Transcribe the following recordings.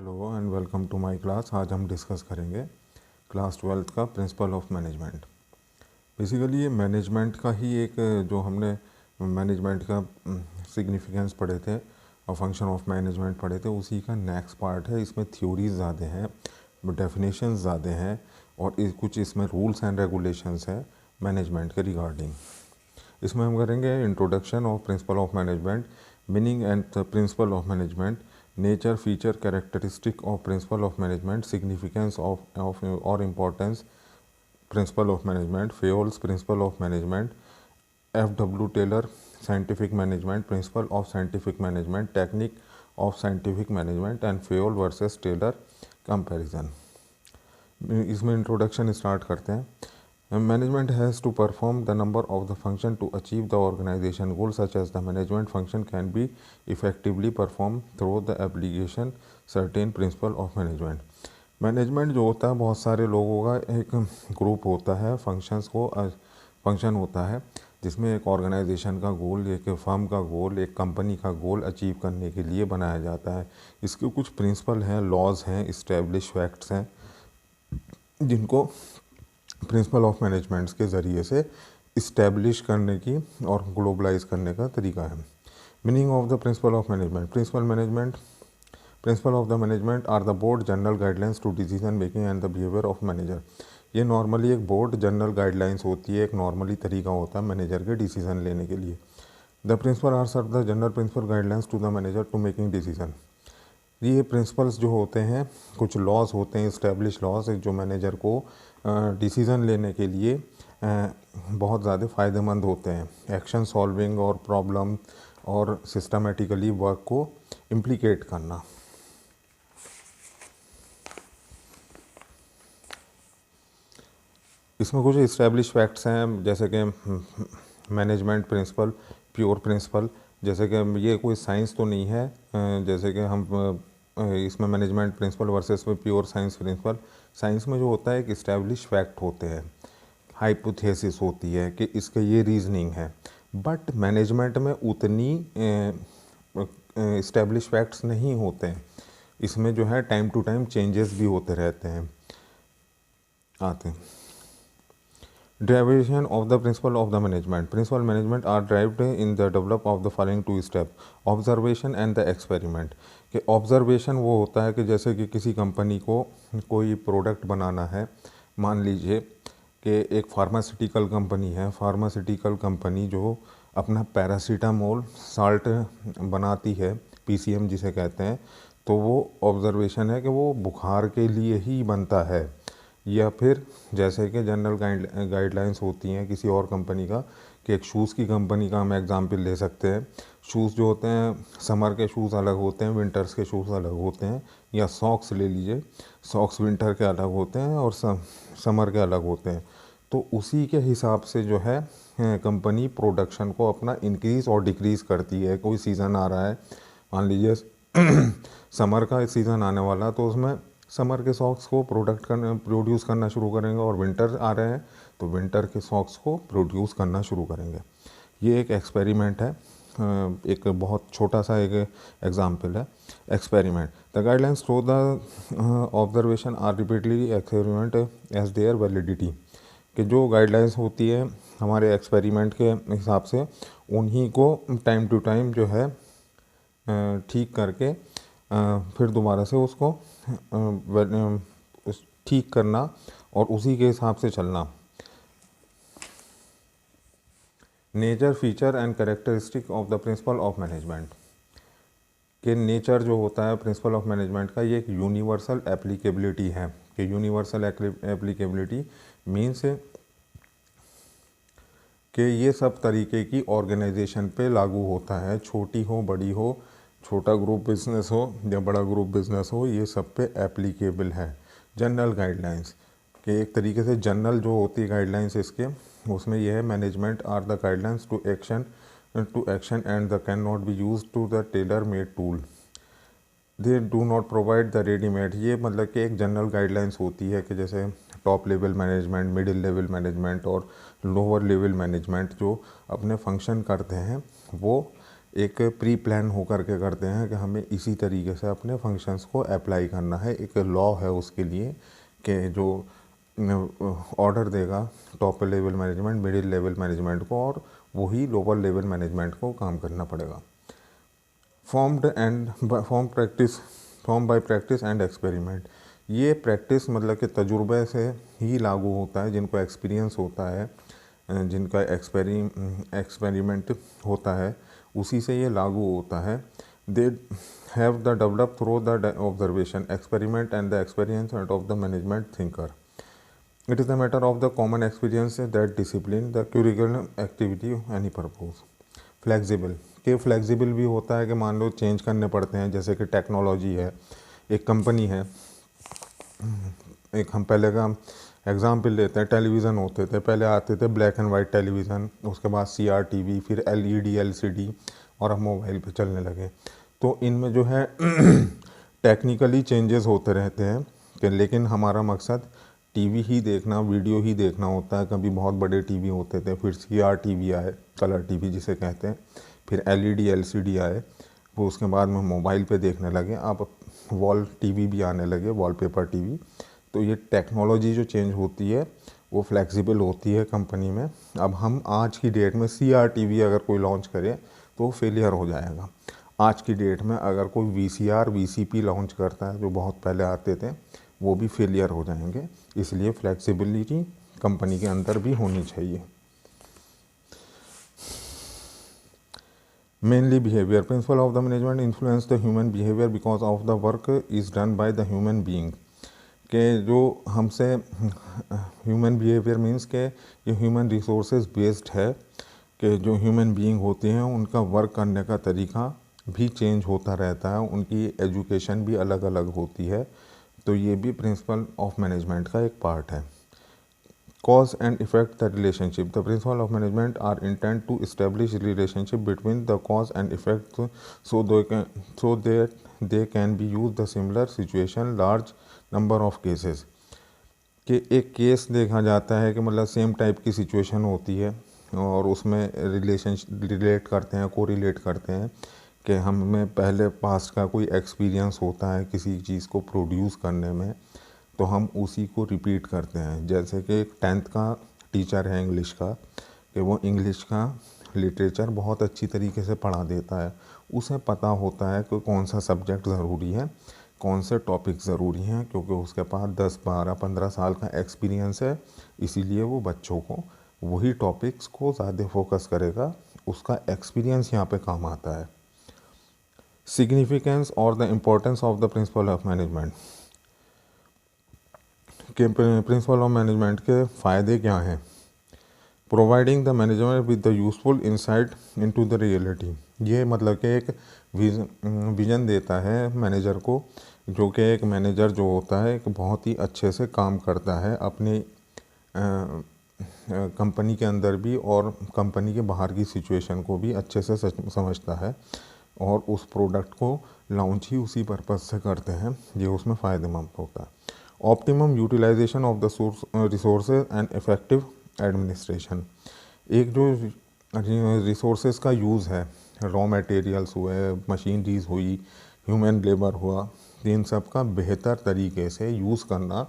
Hello and welcome to my class. आज हम discuss करेंगे क्लास 12th का प्रिंसिपल ऑफ मैनेजमेंट। बेसिकली ये मैनेजमेंट का ही एक जो हमने मैनेजमेंट का सिग्निफिकेंस पढ़े थे और फंक्शन ऑफ मैनेजमेंट पढ़े थे, उसी का नेक्स्ट पार्ट है। इसमें थ्योरीज ज़्यादा हैं, डेफिनेशंस ज़्यादा हैं और कुछ इसमें रूल्स एंड रेगुलेशंस हैं मैनेजमेंट के रिगार्डिंग। इसमें हम करेंगे introduction of principal of management, meaning and the principle of management, nature, feature, characteristic of principle of management, significance of or importance principle of management, Fayol's principle of management, F.W. Taylor scientific management, principle of scientific management, technique of scientific management and Fayol versus Taylor comparison। इसमें introduction start करते हैं। Management has to perform the number of the function to achieve the organization goal, such as the management function can be effectively performed through the application certain principle of management। Management जो होता है बहुत सारे लोगों का एक group होता है, फंक्शन होता है जिसमें एक ऑर्गेनाइजेशन का गोल, एक फर्म का गोल, एक कंपनी का गोल अचीव करने के लिए बनाया जाता है। इसके कुछ प्रिंसिपल हैं, लॉज हैं, इस्टेब्लिश फैक्ट्स हैं जिनको प्रिंसिपल ऑफ मैनेजमेंट्स के ज़रिए से इस्टेब्लिश करने की और ग्लोबलाइज करने का तरीका है। Meaning of the principle of management. Principle of the management are the board general guidelines to decision making and the behaviour of manager. ये नॉर्मली एक बोर्ड जनरल गाइडलाइंस होती है, एक नॉर्मली तरीका होता है मैनेजर के डिसीजन लेने के लिए। The principle are sir the general principle guidelines to the manager to making decision. ये प्रिंसिपल्स जो होते हैं, कुछ लॉज होते हैं, इस्टेब्लिश लॉज, जो मैनेजर को डिसीज़न लेने के लिए बहुत ज़्यादा फ़ायदेमंद होते हैं। एक्शन सॉल्विंग और प्रॉब्लम और सिस्टमेटिकली वर्क को इम्प्लीकेट करना। इसमें कुछ इस्टेब्लिश फैक्ट्स हैं, जैसे कि मैनेजमेंट प्रिंसिपल, प्योर प्रिंसिपल, जैसे कि ये कोई साइंस तो नहीं है, जैसे कि हम इसमें मैनेजमेंट प्रिंसिपल वर्सेस में प्योर साइंस प्रिंसिपल। साइंस में जो होता है एक इस्टेब्लिश फैक्ट होते हैं, हाइपोथेसिस होती है कि इसका ये रीजनिंग है, बट मैनेजमेंट में उतनी इस्टेब्लिश फैक्ट्स नहीं होते हैं। इसमें जो है टाइम टू टाइम चेंजेस भी होते रहते हैं, आते हैं। Derivation of the principle of the management. Principle management are derived in the develop of the following two steps: observation and the experiment। कि ऑब्जर्वेशन वो होता है कि जैसे कि किसी कंपनी को कोई प्रोडक्ट बनाना है, मान लीजिए कि एक फार्मास्यूटिकल कंपनी है, फार्मास्यूटिकल कंपनी जो अपना पैरासीटामोल साल्ट बनाती है, PCM जिसे कहते हैं, तो वो ऑब्जर्वेशन है कि वो बुखार के लिए ही बनता है। या फिर जैसे कि जनरल गाइडलाइंस होती हैं किसी और कंपनी का, कि एक शूज़ की कंपनी का हम एग्जांपल ले सकते हैं। शूज़ जो होते हैं, समर के शूज़ अलग होते हैं, विंटर्स के शूज़ अलग होते हैं। या सॉक्स ले लीजिए, सॉक्स विंटर के अलग होते हैं और समर के अलग होते हैं। तो उसी के हिसाब से जो है कंपनी प्रोडक्शन को अपना इंक्रीज़ और डिक्रीज़ करती है। कोई सीज़न आ रहा है, मान लीजिए समर का सीज़न आने वाला, तो उसमें समर के सॉक्स को प्रोड्यूस करना शुरू करेंगे, और विंटर आ रहे हैं तो विंटर के सॉक्स को प्रोड्यूस करना शुरू करेंगे। ये एक एक्सपेरिमेंट है, एक बहुत छोटा सा एक एग्जाम्पल है experiment. The guidelines through the observation are repeatedly experiment as their validity. कि जो गाइडलाइंस होती है हमारे एक्सपेरिमेंट के हिसाब से, उन्हीं को टाइम टू टाइम जो है ठीक करके फिर दोबारा से उसको ठीक करना और उसी के हिसाब से चलना। Nature, feature and characteristic of the principle of management. कि नेचर जो होता है प्रिंसिपल ऑफ मैनेजमेंट का, ये एक यूनिवर्सल एप्लीकेबिलिटी है। कि यूनिवर्सल एप्लीकेबिलिटी मीन्स कि ये सब तरीके की ऑर्गेनाइजेशन पे लागू होता है, छोटी हो बड़ी हो, छोटा ग्रुप बिजनेस हो या बड़ा ग्रुप बिजनेस हो, ये सब पे एप्लीकेबल है। जनरल गाइडलाइंस के एक तरीके से जनरल जो होती है गाइडलाइंस इसके, उसमें यह है management are the guidelines to action and the can not be use to the tailor made tool. They do not provide the readymade. ये मतलब कि एक जनरल गाइडलाइंस होती है कि जैसे top level management, middle level management और lower level management जो अपने फंक्शन करते हैं, वो एक प्री प्लान होकर के करते हैं कि हमें इसी तरीके से अपने फंक्शंस को अप्लाई करना है। एक लॉ है उसके लिए कि जो ऑर्डर देगा top level management, middle level management को, और वही लोअर लेवल मैनेजमेंट को काम करना पड़ेगा। Form by practice and experiment. ये प्रैक्टिस मतलब कि तजुर्बे से ही लागू होता है। जिनको एक्सपीरियंस होता है, जिनका एक्सपेरिमेंट होता है, उसी से ये लागू होता है। They have the develop through the observation, experiment and the experience of the management thinker. It is a matter of the common experience that discipline the curriculum activity any purpose। Flexible के flexible भी होता है कि मान लो change करने पड़ते हैं, जैसे कि टेक्नोलॉजी है, एक कंपनी है, एक हम पहले का एग्जाम्पल लेते हैं, टेलीविज़न होते थे, पहले आते थे ब्लैक एंड वाइट टेलीविज़न, उसके बाद CRTV, फिर LED LCD, और अब मोबाइल पे चलने लगे। तो इनमें जो है टेक्निकली चेंजेस होते रहते हैं कि, लेकिन हमारा मकसद टीवी ही देखना, वीडियो ही देखना होता है। कभी बहुत बड़े टीवी होते थे, फिर CRTV आए, कलर टीवी जिसे कहते हैं, फिर LED LCD आए, वो उसके बाद में मोबाइल पे देखने लगे, अब वॉल टीवी भी आने लगे, वॉलपेपर टीवी। तो ये टेक्नोलॉजी जो चेंज होती है वो फ्लेक्सिबल होती है कंपनी में। अब हम आज की डेट में CRTV अगर कोई लॉन्च करे तो फेलियर हो जाएगा। आज की डेट में अगर कोई VCR VCP लॉन्च करता है, जो बहुत पहले आते थे, वो भी फेलियर हो जाएंगे। इसलिए फ्लेक्सिबिलिटी कंपनी के अंदर भी होनी चाहिए। Mainly behaviour, principal of the management influence the human behaviour because of the work is done by the human being. के जो हमसे ह्यूमन बिहेवियर मीन्स के ये ह्यूमन रिसोर्सेज बेस्ड है, कि जो ह्यूमन बीइंग होते हैं उनका वर्क करने का तरीका भी चेंज होता रहता है, उनकी एजुकेशन भी अलग अलग होती है। तो ये भी प्रिंसिपल ऑफ मैनेजमेंट का एक पार्ट है। Cause and effect the relationship. The principle of management are intent to establish relationship between the cause and effect, so that they can be used the similar situation large number of cases। कि एक case देखा जाता है कि मतलब same type की situation होती है और उसमें रिलेट करते हैं, कोरिलेट करते हैं कि हमें पहले पास्ट का कोई एक्सपीरियंस होता है किसी चीज़ को प्रोड्यूस करने में, तो हम उसी को रिपीट करते हैं। जैसे कि एक 10th का टीचर है इंग्लिश का, कि वो इंग्लिश का लिटरेचर बहुत अच्छी तरीके से पढ़ा देता है, उसे पता होता है कि कौन सा सब्जेक्ट ज़रूरी है, कौन से टॉपिक ज़रूरी हैं, क्योंकि उसके पास 10 12 15 साल का एक्सपीरियंस है। इसीलिए वो बच्चों को वही टॉपिक्स को ज़्यादा फोकस करेगा, उसका एक्सपीरियंस यहाँ पे काम आता है। सिग्निफिकेंस और the importance of the principle of management. के प्रिंसिपल ऑफ मैनेजमेंट के फ़ायदे क्या हैं? Providing the management with the useful insight into the reality. ये मतलब कि एक विज़न देता है मैनेजर को, जो कि एक मैनेजर जो होता है एक बहुत ही अच्छे से काम करता है अपने कंपनी के अंदर भी, और कंपनी के बाहर की सिचुएशन को भी अच्छे से समझता है, और उस प्रोडक्ट को लॉन्च ही उसी पर्पज़ से करते हैं। ये उसमें फ़ायदेमंद होता है। Optimum utilization of the resources and effective administration. एक जो रिसोर्सेज का यूज़ है, रॉ मटेरियल्स हुए, मशीनरीज हुई, ह्यूमन लेबर हुआ, इन सब का बेहतर तरीके से यूज़ करना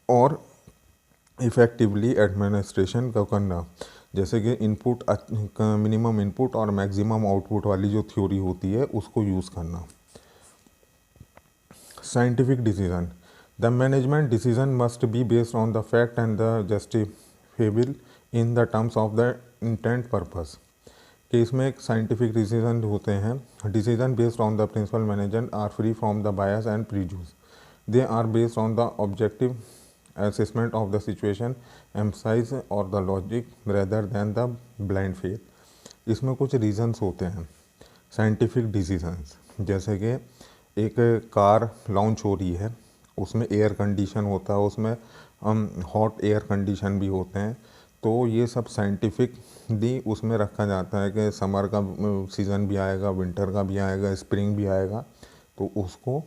और इफ़ेक्टिवली एडमिनिस्ट्रेशन का करना। जैसे कि इनपुट, मिनिमम इनपुट और मैक्सिमम आउटपुट वाली जो थ्योरी होती है उसको यूज़ करना। Scientific decision, the management decision must be based on the fact and the justifiable in the terms of the intent purpose. कि इसमें एक साइंटिफिक डिसीजन होते हैं। Decision based on the principle management are free from the bias and prejudice. They are based on the objective assessment of the situation, emphasize और the logic rather than the blind faith। इसमें कुछ reasons होते हैं scientific decisions. जैसे कि एक car launch हो रही है, उसमें एयर कंडीशन होता है, उसमें हॉट एयर कंडीशन भी होते हैं। तो ये सब साइंटिफिकली उसमें रखा जाता है कि समर का सीज़न भी आएगा, विंटर का भी आएगा, स्प्रिंग भी आएगा, तो उसको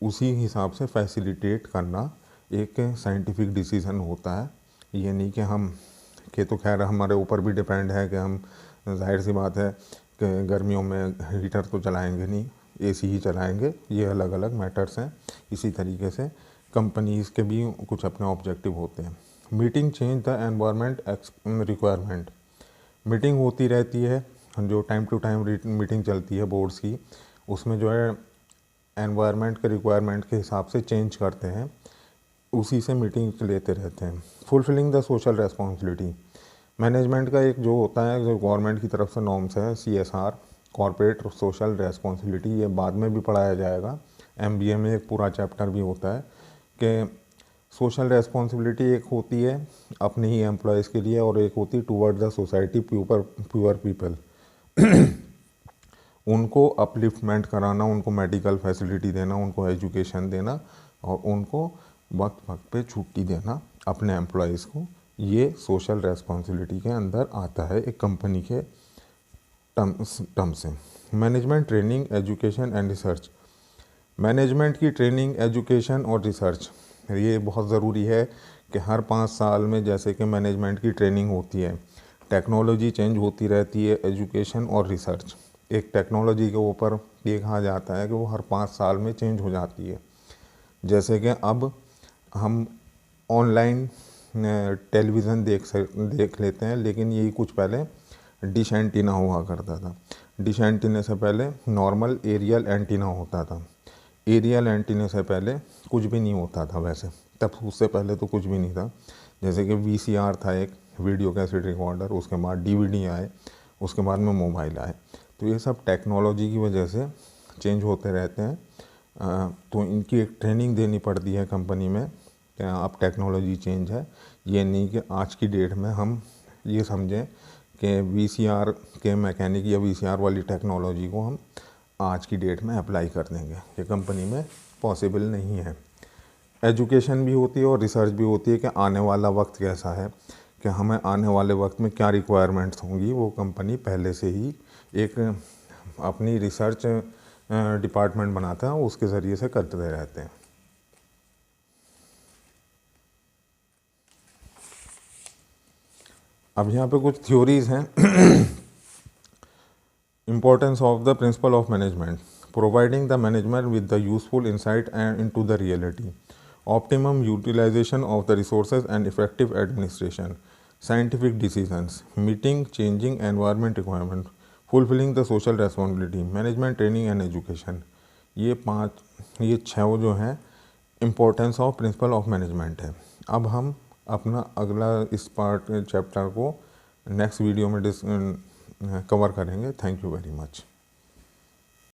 उसी हिसाब से फैसिलिटेट करना एक साइंटिफिक डिसीज़न होता है। ये नहीं कि हम, कि तो खैर हमारे ऊपर भी डिपेंड है कि हम, जाहिर सी बात है कि गर्मियों में हीटर तो चलाएंगे नहीं, एसी ही चलाएंगे, ये अलग अलग मैटर्स हैं। इसी तरीके से कंपनीज़ के भी कुछ अपने ऑब्जेक्टिव होते हैं। Meeting change the environment requirement, meeting होती रहती है, जो टाइम टू टाइम मीटिंग चलती है बोर्ड्स की, उसमें जो है एनवायरनमेंट के रिक्वायरमेंट के हिसाब से चेंज करते हैं, उसी से मीटिंग लेते रहते हैं। Fulfilling the social responsibility, management का एक जो होता है, जो गवर्नमेंट की तरफ से नॉर्म्स है, CSR, कॉर्पोरेट सोशल रेस्पॉन्सिबिलिटी, ये बाद में भी पढ़ाया जाएगा। MBA में एक पूरा चैप्टर भी होता है कि सोशल रेस्पॉन्सिबिलिटी एक होती है अपने ही एम्प्लॉयज़ के लिए, और एक होती है toward the society, pure people, उनको अपलिफ्टमेंट कराना, उनको मेडिकल फैसिलिटी देना, उनको एजुकेशन देना, और उनको वक्त वक्त पे छुट्टी देना अपने एम्प्लॉयज़ को, ये सोशल रेस्पॉन्सिबिलिटी के अंदर आता है एक कंपनी के टर्म से। Management training, education and research, management की ट्रेनिंग, एजुकेशन और रिसर्च ये बहुत ज़रूरी है कि हर 5 साल में जैसे कि मैनेजमेंट की ट्रेनिंग होती है, टेक्नोलॉजी चेंज होती रहती है, एजुकेशन और रिसर्च एक टेक्नोलॉजी के ऊपर ये कहा जाता है कि वो हर 5 साल में चेंज हो जाती है। जैसे कि अब हम ऑनलाइन टेलीविज़न देख लेते हैं, लेकिन यही कुछ पहले डिश एंटीना हुआ करता था। डिश एंटीना से पहले नॉर्मल एरियल एंटीना होता था। एरियल एंटीना से पहले कुछ भी नहीं होता था वैसे, तब उससे पहले तो कुछ भी नहीं था। जैसे कि VCR था एक वीडियो कैसेट रिकॉर्डर, उसके बाद DVD आए, उसके बाद में मोबाइल आए। तो ये सब टेक्नोलॉजी की वजह से चेंज होते रहते हैं। तो इनकी एक ट्रेनिंग देनी पड़ती है कंपनी में कि अब टेक्नोलॉजी चेंज है। ये नहीं कि आज की डेट में हम ये समझें कि VCR के मैकेनिक या VCR वाली टेक्नोलॉजी को हम आज की डेट में अप्लाई कर देंगे, ये कंपनी में पॉसिबल नहीं है। एजुकेशन भी होती है और रिसर्च भी होती है कि आने वाला वक्त कैसा है, कि हमें आने वाले वक्त में क्या रिक्वायरमेंट्स होंगी, वो कंपनी पहले से ही एक अपनी रिसर्च डिपार्टमेंट बनाता है, उसके ज़रिए से करते रहते हैं। अब यहाँ पे कुछ थ्योरीज हैं। Importance of the principle of management, providing the management with the useful insight and into the reality, optimum utilization of the resources and effective administration, scientific decisions, meeting changing environment requirement, fulfilling the social responsibility, management training and education। ये 6 जो हैं importance of principal of management है। अब हम अपना अगला इस chapter को नेक्स्ट वीडियो में कवर करेंगे। Thank you very much.